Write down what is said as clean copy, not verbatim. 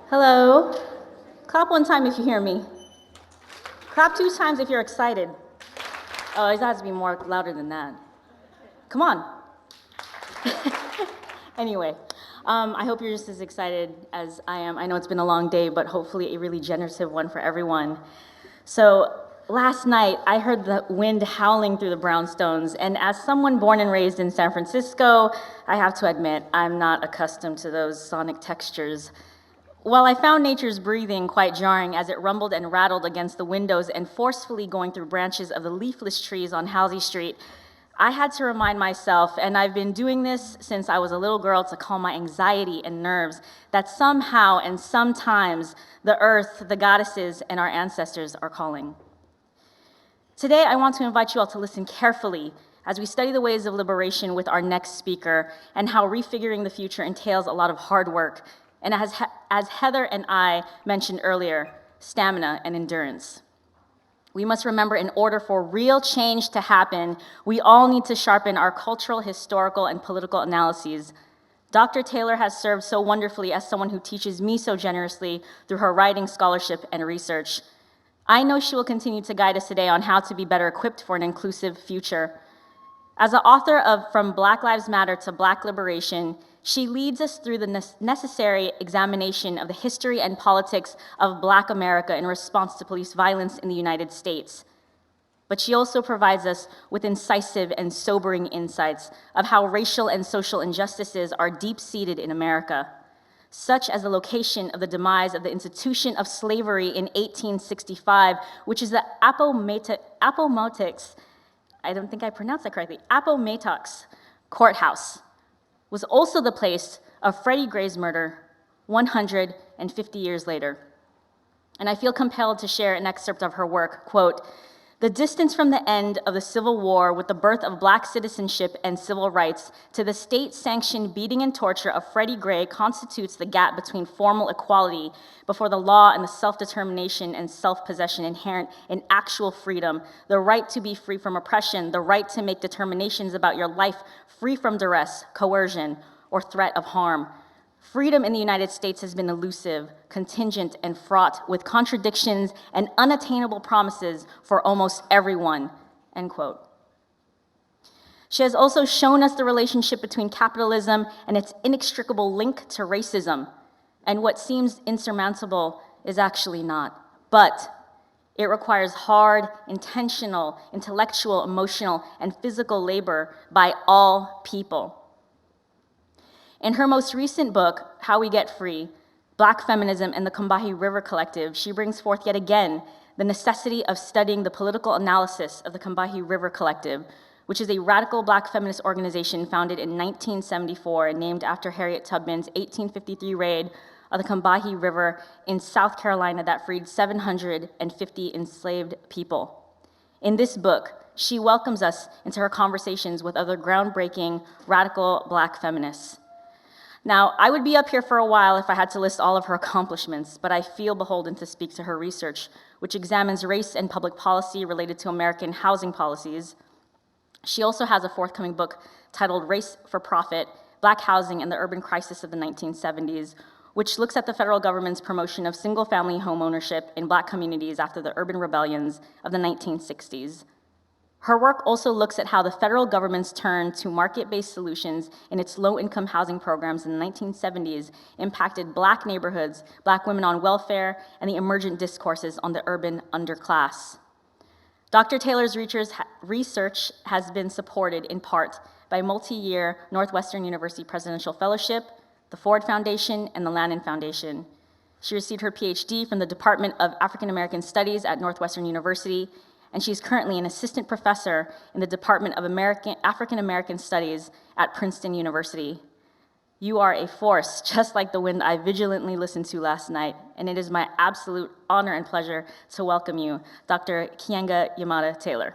Hello. Clap one time if you hear me. Clap 2 times if you're excited. Oh, it has to be more louder than that. Come on. Anyway, I hope you're just as excited as I am. I know it's been a long day, but hopefully a really generative one for everyone. So last night, I heard the wind howling through the brownstones, and as someone born and raised in San Francisco, I have to admit, I'm not accustomed to those sonic textures. While I found nature's breathing quite jarring as it rumbled and rattled against the windows and forcefully going through branches of the leafless trees on Halsey Street, I had to remind myself, and I've been doing this since I was a little girl to calm my anxiety and nerves, that somehow and sometimes the earth, the goddesses, and our ancestors are calling. Today, I want to invite you all to listen carefully as we study the ways of liberation with our next speaker and how refiguring the future entails a lot of hard work, and as Heather and I mentioned earlier, stamina and endurance. We must remember, in order for real change to happen, we all need to sharpen our cultural, historical, and political analyses. Dr. Taylor has served so wonderfully as someone who teaches me so generously through her writing, scholarship, and research. I know she will continue to guide us today on how to be better equipped for an inclusive future. As the author of From Black Lives Matter to Black Liberation, she leads us through the necessary examination of the history and politics of Black America in response to police violence in the United States. But she also provides us with incisive and sobering insights of how racial and social injustices are deep-seated in America, such as the location of the demise of the institution of slavery in 1865, which is the Appomattox, I don't think I pronounced that correctly, Appomattox Courthouse, was also the place of Freddie Gray's murder 150 years later. And I feel compelled to share an excerpt of her work, quote, "The distance from the end of the Civil War with the birth of Black citizenship and civil rights to the state-sanctioned beating and torture of Freddie Gray constitutes the gap between formal equality before the law and the self-determination and self-possession inherent in actual freedom, the right to be free from oppression, the right to make determinations about your life free from duress, coercion, or threat of harm. Freedom in the United States has been elusive, contingent, and fraught with contradictions and unattainable promises for almost everyone," end quote. She has also shown us the relationship between capitalism and its inextricable link to racism, and what seems insurmountable is actually not. But it requires hard, intentional, intellectual, emotional, and physical labor by all people. In her most recent book, How We Get Free, Black Feminism and the Combahee River Collective, she brings forth yet again the necessity of studying the political analysis of the Combahee River Collective, which is a radical Black feminist organization founded in 1974 and named after Harriet Tubman's 1853 raid of the Combahee River in South Carolina that freed 750 enslaved people. In this book, she welcomes us into her conversations with other groundbreaking, radical Black feminists. Now, I would be up here for a while if I had to list all of her accomplishments, but I feel beholden to speak to her research, which examines race and public policy related to American housing policies. She also has a forthcoming book titled Race for Profit, Black Housing and the Urban Crisis of the 1970s, which looks at the federal government's promotion of single-family home ownership in Black communities after the urban rebellions of the 1960s. Her work also looks at how the federal government's turn to market-based solutions in its low-income housing programs in the 1970s impacted Black neighborhoods, Black women on welfare, and the emergent discourses on the urban underclass. Dr. Taylor's research has been supported in part by multi-year Northwestern University Presidential Fellowship, the Ford Foundation, and the Lannan Foundation. She received her PhD from the Department of African American Studies at Northwestern University, and she's currently an assistant professor in the Department of African American Studies at Princeton University. You are a force, just like the wind I vigilantly listened to last night, and it is my absolute honor and pleasure to welcome you, Dr. Keeanga Yamahtta-Taylor.